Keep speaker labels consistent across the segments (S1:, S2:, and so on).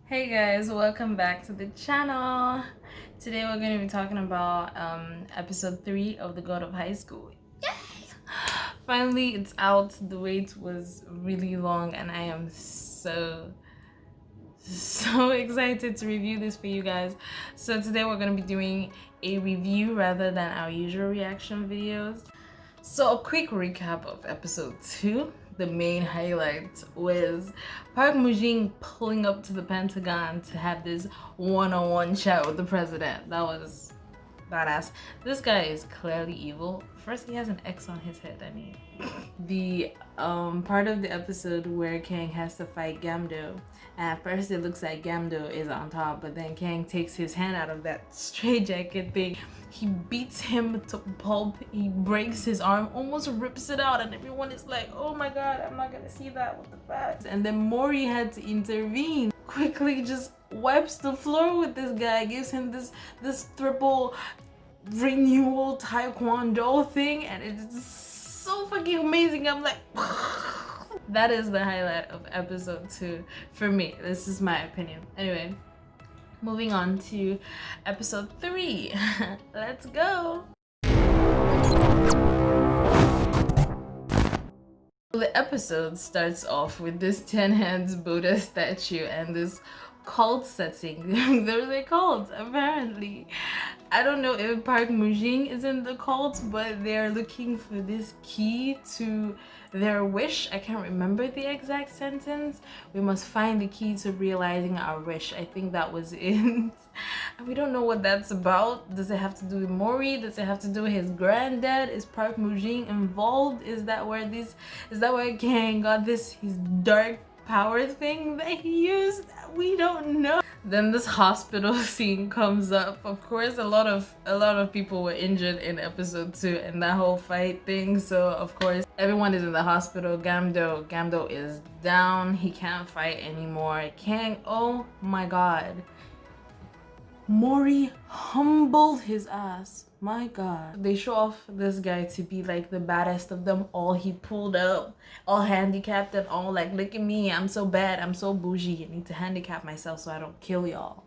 S1: Hey guys, welcome back to the channel. Today we're going to be talking about episode 3 of The God of High School. Yay! Finally, it's out. The wait was really long and I am so excited to review this for you guys. So today we're going to be doing a review rather than our usual reaction videos. So a quick recap of episode 2. The main highlight was Park Mujin pulling up to the Pentagon to have this one-on-one chat with the president. That was badass. This guy is clearly evil. First, he has an X on his head. I mean, the part of the episode where Kang has to fight Gamdo. And at first, it looks like Gamdo is on top, but then Kang takes his hand out of that straitjacket thing. He beats him to pulp. He breaks his arm, almost rips it out, and everyone is like, "Oh my god, I'm not gonna see that. What the fuck?" And then Mori had to intervene. Quickly, just wipes the floor with this guy, gives him this triple renewal taekwondo thing, and it's so fucking amazing. I'm like, that is the highlight of episode 2 for me. This is my opinion. Anyway, moving on to episode 3. Let's go. The episode starts off with this 10 hands Buddha statue and this cult setting. There's a cult, apparently. I don't know if Park Mujin is in the cult, but they're looking for this key to their wish. I can't remember the exact sentence. We must find the key to realizing our wish. I think that was it. We don't know what that's about. Does it have to do with Mori? Does it have to do with his granddad? Is Park Mujin involved? Is that where Kang got his dark power thing that he used? We don't know. Then this hospital scene comes up. Of course, a lot of people were injured in episode 2 and that whole fight thing. So of course, everyone is in the hospital. Gamdo is down. He can't fight anymore. Kang, oh my god. Mori humbled his ass. My god. They show off this guy to be like the baddest of them all. He pulled up, all handicapped and all like, look at me, I'm so bad, I'm so bougie. I need to handicap myself so I don't kill y'all.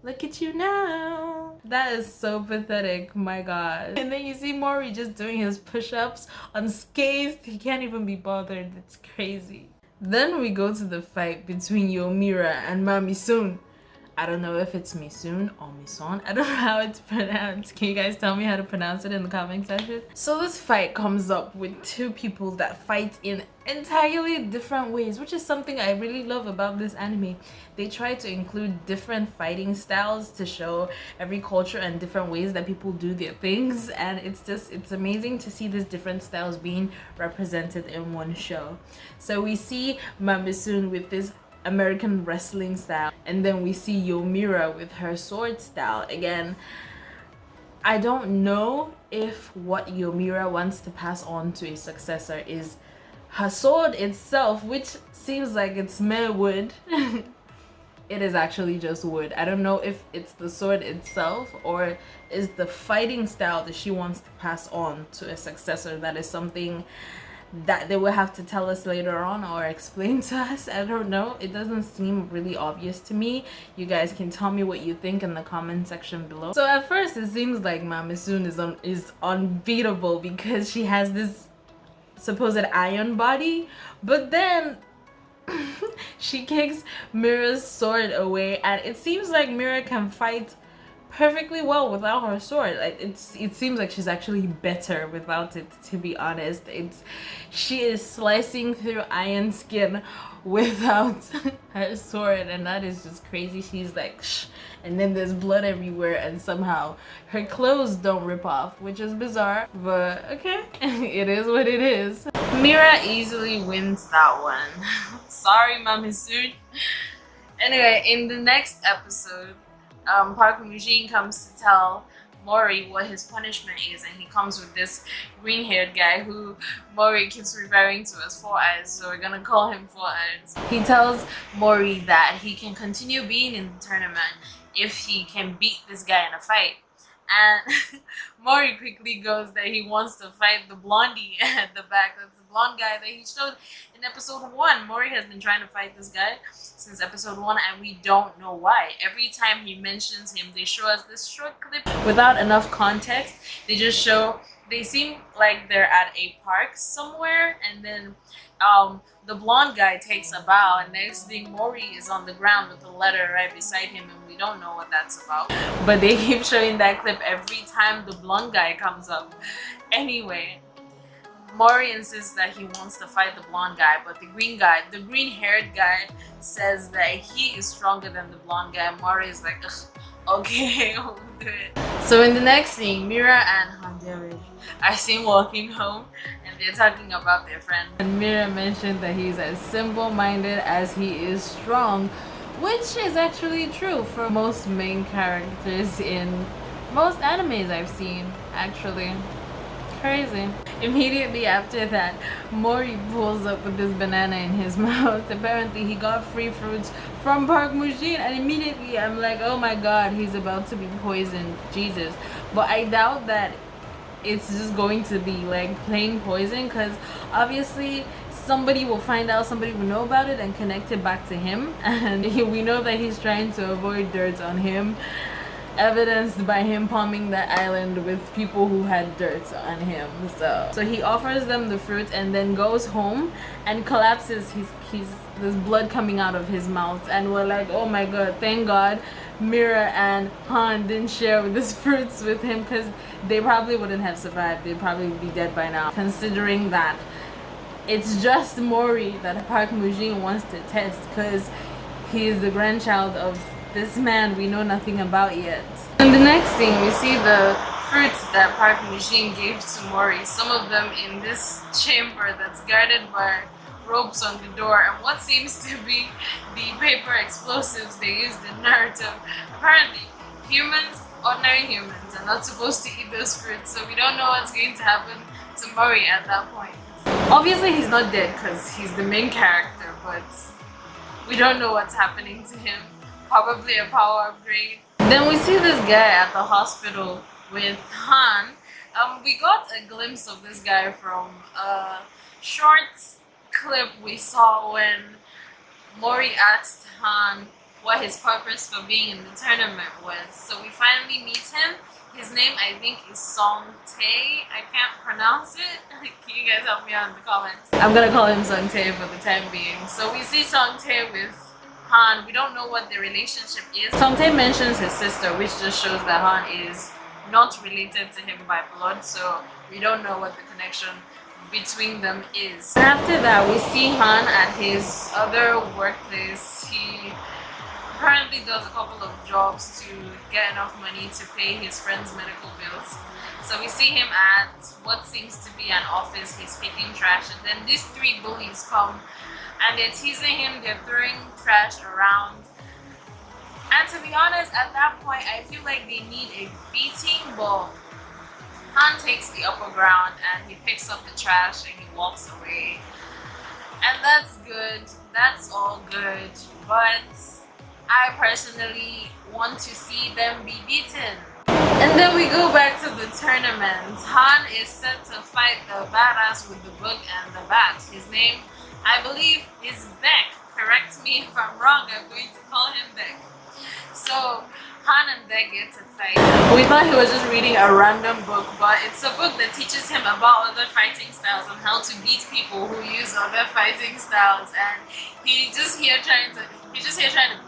S1: Look at you now. That is so pathetic, my god. And then you see Mori just doing his push-ups unscathed. He can't even be bothered. It's crazy. Then we go to the fight between Yomira and Mami Soon. I don't know if it's Misun or Mison. I don't know how it's pronounced. Can you guys tell me how to pronounce it in the comment section? So this fight comes up with two people that fight in entirely different ways, which is something I really love about this anime. They try to include different fighting styles to show every culture and different ways that people do their things, and it's amazing to see these different styles being represented in one show. So we see Mamisun with this American wrestling style, and then we see Yomira with her sword style. Again, I don't know if what Yomira wants to pass on to a successor is her sword itself, which seems like it's mere wood. It is actually just wood. I don't know if it's the sword itself or is the fighting style that she wants to pass on to a successor. That is something that they will have to tell us later on or explain to us. I don't know. It doesn't seem really obvious to me. You guys can tell me what you think in the comment section below. So at first it seems like Mamisun is unbeatable because she has this supposed iron body, but then she kicks Mira's sword away and it seems like Mira can fight perfectly well without her sword. Like it seems like she's actually better without it, to be honest. She is slicing through iron skin without her sword, and that is just crazy. She's like shh, and then there's blood everywhere and somehow her clothes don't rip off, which is bizarre, but okay. It is what it is. Mira easily wins that one. Sorry, Mamisun. Anyway, in the next episode, Park Mujin comes to tell Mori what his punishment is, and he comes with this green-haired guy who Mori keeps referring to as Four Eyes, so we're gonna call him Four Eyes. He tells Mori that he can continue being in the tournament if he can beat this guy in a fight. And Mori quickly goes that he wants to fight the blondie at the back. That's blonde guy that he showed in episode 1. Mori has been trying to fight this guy since episode 1, and we don't know why. Every time he mentions him, they show us this short clip without enough context. They just show, they seem like they're at a park somewhere, and then the blonde guy takes a bow, and next thing Mori is on the ground with a letter right beside him, and we don't know what that's about. But they keep showing that clip every time the blonde guy comes up. Anyway, Mori insists that he wants to fight the blonde guy, but the green-haired guy says that he is stronger than the blonde guy. Mori is like, ugh, okay, we'll do it. So in the next scene, Mira and Han are seen walking home, and they're talking about their friend. And Mira mentioned that he's as simple-minded as he is strong, which is actually true for most main characters in most animes I've seen, actually. Crazy. Immediately after that, Mori pulls up with this banana in his mouth. Apparently he got free fruits from Park Mujin, and immediately I'm like, oh my god, he's about to be poisoned. Jesus. But I doubt that it's just going to be like plain poison, because obviously somebody will find out, somebody will know about it and connect it back to him, and we know that he's trying to avoid dirt on him, evidenced by him palming that island with people who had dirt on him. So he offers them the fruit and then goes home and collapses. There's blood coming out of his mouth, and we're like, oh my god, thank god Mira and Han didn't share this fruits with him, because they probably wouldn't have survived. They'd probably be dead by now, considering that it's just Mori that Park Mujin wants to test, because he is the grandchild of this man we know nothing about yet. In the next scene, we see the fruits that Park Mujin gave to Mori, some of them in this chamber that's guarded by ropes on the door, and what seems to be the paper explosives they used in Naruto. Apparently, ordinary humans, are not supposed to eat those fruits, so we don't know what's going to happen to Mori at that point. Obviously, he's not dead because he's the main character, but we don't know what's happening to him. Probably a power upgrade. Then we see this guy at the hospital with Han. We got a glimpse of this guy from a short clip we saw when Mori asked Han what his purpose for being in the tournament was. So we finally meet him. His name, I think, is Song-tae. I can't pronounce it. Can you guys help me out in the comments? I'm gonna call him Song-tae for the time being. So we see Song-tae with Han. We don't know what the relationship is. Song-tae mentions his sister, which just shows that Han is not related to him by blood, so we don't know what the connection between them is. And after that, we see Han at his other workplace. He apparently does a couple of jobs to get enough money to pay his friend's medical bills. So we see him at what seems to be an office. He's picking trash, and then these 3 bullies come and they're teasing him, they're throwing trash around. And to be honest, at that point, I feel like they need a beating, but Han takes the upper ground and he picks up the trash and he walks away. And that's good, that's all good, but I personally want to see them be beaten. And then we go back to the tournament. Han is set to fight the badass with the book and the bat. His name, I believe, is Beck. Correct me if I'm wrong, I'm going to call him Beck. So Han and Beck get to fight. We thought he was just reading a random book, but it's a book that teaches him about other fighting styles and how to beat people who use other fighting styles. And he's just here trying to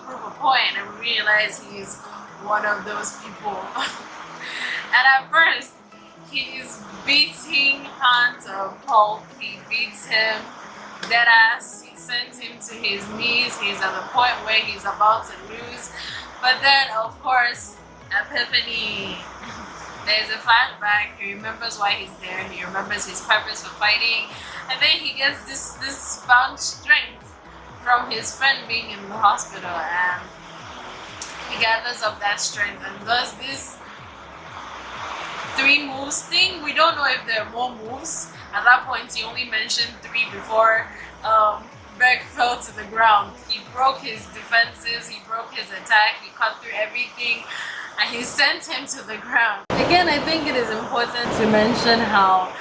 S1: prove a point, and we realize he's one of those people. And at first, he's beating Han to pulp. He beats him deadass. He sends him to his knees. He's at the point where he's about to lose. But then, of course, epiphany. There's a flashback. He remembers why he's there. He remembers his purpose for fighting. And then he gets this found strength from his friend being in the hospital. And he gathers up that strength and does this 3 moves thing. We don't know if there are more moves. At that point, he only mentioned 3 before Beck fell to the ground. He broke his defenses, he broke his attack, he cut through everything, and he sent him to the ground. Again, I think it is important to mention how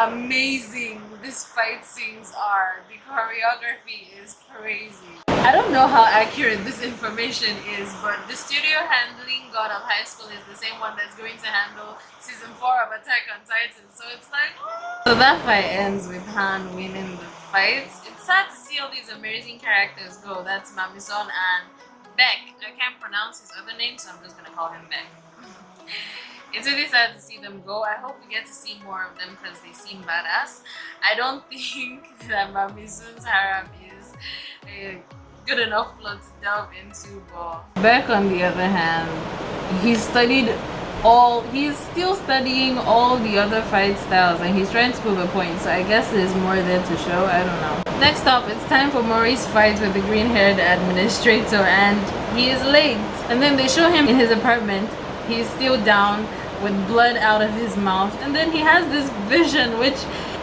S1: amazing these fight scenes are. The choreography is crazy. I don't know how accurate this information is, but the studio handling God of High School is the same one that's going to handle season 4 of Attack on Titan. So it's like, so that fight ends with Han winning the fight. It's sad to see all these amazing characters go. That's Mamison and Beck. I can't pronounce his other name, so I'm just gonna call him Beck. It's really sad to see them go. I hope we get to see more of them because they seem badass. I don't think that Mamison's harem is a good enough plot to delve into, but Beck on the other hand, he's still studying all the other fight styles and he's trying to prove a point, so I guess there's more there to show. I don't know. Next up, it's time for Mori's fight with the green-haired administrator, and he is late. And then they show him in his apartment. He's still down with blood out of his mouth, and then he has this vision which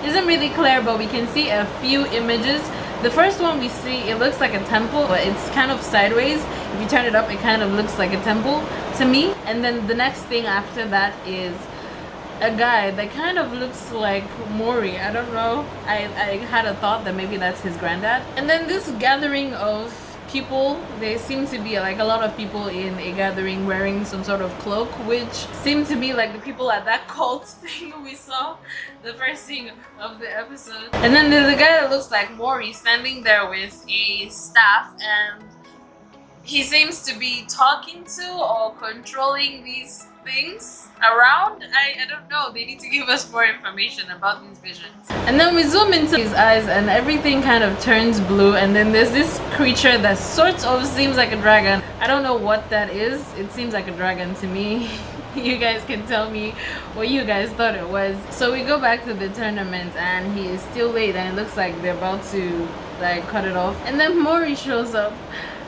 S1: isn't really clear, but we can see a few images. The first one we see, it looks like a temple, but it's kind of sideways. If you turn it up, it kind of looks like a temple to me. And then the next thing after that is a guy that kind of looks like Mori. I don't know. I had a thought that maybe that's his granddad. And then this gathering of people, they seem to be like a lot of people in a gathering wearing some sort of cloak, which seem to be like the people at that cult thing we saw the first scene of the episode. And then there's a guy that looks like Mori standing there with a staff, and he seems to be talking to or controlling these things around. I don't know. They need to give us more information about these visions. And then we zoom into his eyes and everything kind of turns blue, and then there's this creature that sort of seems like a dragon. I don't know what that is. It seems like a dragon to me. You guys can tell me what you guys thought it was. So we go back to the tournament and he is still late, and it looks like they're about to like cut it off. And then Mori shows up,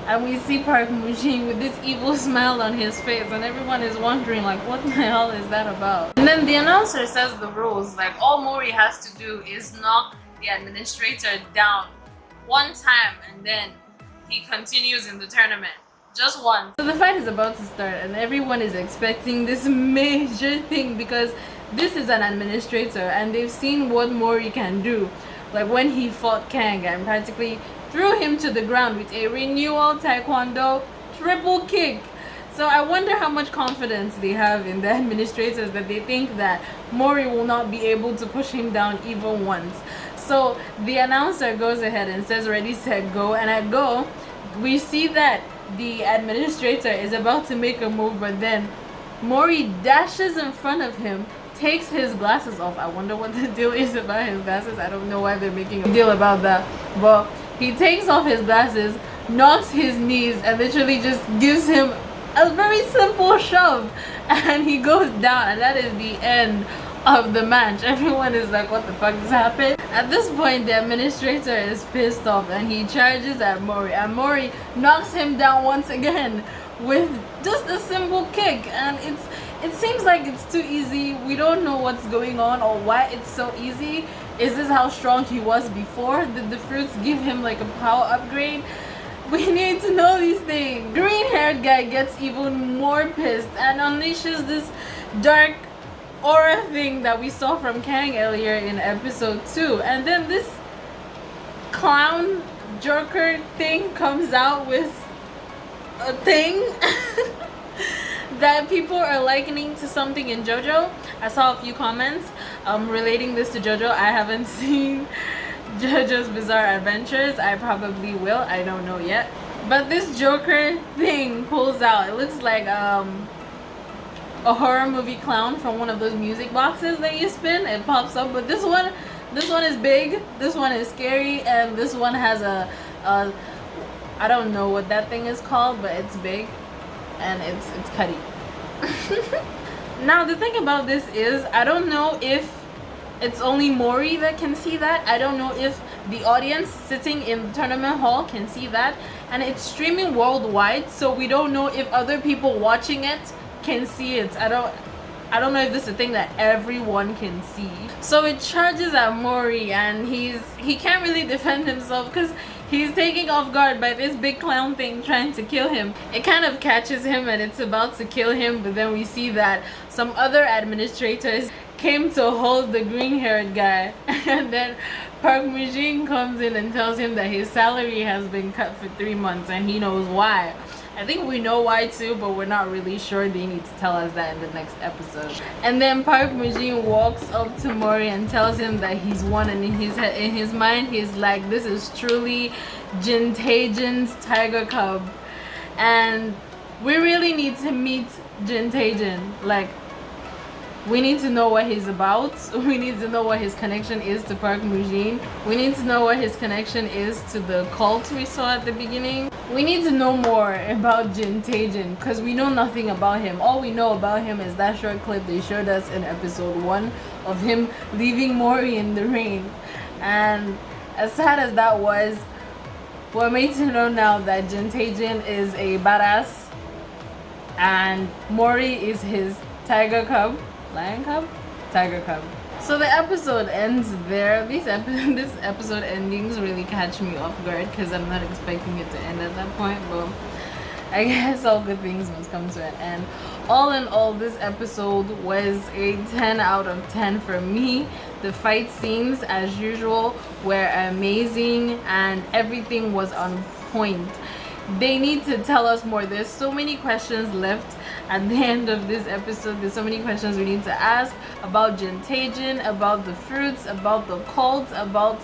S1: and we see Park Mujin with this evil smile on his face, and everyone is wondering like, what the hell is that about? And then the announcer says the rules, like all Mori has to do is knock the administrator down one time, and then he continues in the tournament. Just once. So the fight is about to start, and everyone is expecting this major thing because this is an administrator and they've seen what Mori can do. Like when he fought Kang and practically threw him to the ground with a renewal taekwondo triple kick. So I wonder how much confidence they have in the administrators that they think that Mori will not be able to push him down even once. So the announcer goes ahead and says ready, set, go, and at go we see that the administrator is about to make a move, but then Mori dashes in front of him, takes his glasses off. I wonder what the deal is about his glasses. I don't know why they're making a deal about that, but he takes off his glasses, knocks his knees, and literally just gives him a very simple shove, and he goes down, and that is the end of the match. Everyone is like, what the fuck just happened? At this point, the administrator is pissed off and he charges at Mori, and Mori knocks him down once again with just a simple kick, and it seems like it's too easy. We don't know what's going on or why it's so easy. Is this how strong he was before? Did the fruits give him like a power upgrade? We need to know these things. Green-haired guy gets even more pissed and unleashes this dark aura thing that we saw from Kang earlier in episode 2, and then this clown joker thing comes out with a thing that people are likening to something in JoJo. I saw a few comments relating this to JoJo. I haven't seen JoJo's Bizarre Adventures. I probably will, I don't know yet, but this joker thing pulls out. It looks like a horror movie clown from one of those music boxes that you spin. It pops up, but this one is big, this one is scary, and this one has a I don't know what that thing is called, but it's big and it's cutty. Now the thing about this is, I don't know if it's only Mori that can see that. I don't know if the audience sitting in the tournament hall can see that, and it's streaming worldwide, so we don't know if other people watching it can see it. I don't know if this is a thing that everyone can see. So it charges at Mori, and he can't really defend himself because he's taken off guard by this big clown thing trying to kill him. It kind of catches him and it's about to kill him, but then we see that some other administrators came to hold the green-haired guy, and then Park Mujin comes in and tells him that his salary has been cut for 3 months and he knows why. I think we know why too, but we're not really sure. They need to tell us that in the next episode. And then Park Mujin walks up to Mori and tells him that he's won, and in his mind he's like, this is truly Jin Taejin's tiger cub, and we really need to meet Jin Taejin. Like, we need to know what he's about. We need to know what his connection is to Park Mujin. We need to know what his connection is to the cult we saw at the beginning. We need to know more about Jin Taejin because we know nothing about him. All we know about him is that short clip they showed us in episode 1 of him leaving Mori in the rain. And as sad as that was, we're made to know now that Jin Taejin is a badass and Mori is his tiger cub. Lion cub? Tiger cub. So the episode ends there. This episode endings really catch me off guard because I'm not expecting it to end at that point, but I guess all good things must come to an end. All in all, this episode was a 10 out of 10 for me. The fight scenes, as usual, were amazing and everything was on point. They need to tell us more. There's so many questions left at the end of this episode. There's so many questions we need to ask about Jin Taejin, about the fruits, about the cult, about...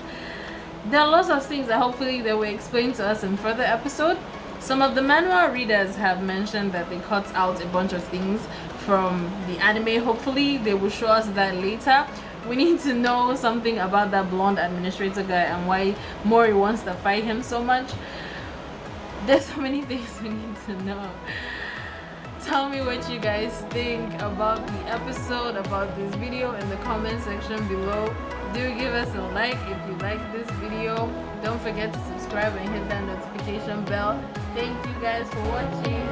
S1: There are lots of things that hopefully they will explain to us in further episode. Some of the manhwa readers have mentioned that they cut out a bunch of things from the anime. Hopefully they will show us that later. We need to know something about that blonde administrator guy and why Mori wants to fight him so much. There's so many things we need to know. Tell me what you guys think about the episode, about this video in the comment section below. Do give us a like if you like this video. Don't forget to subscribe and hit that notification bell. Thank you guys for watching.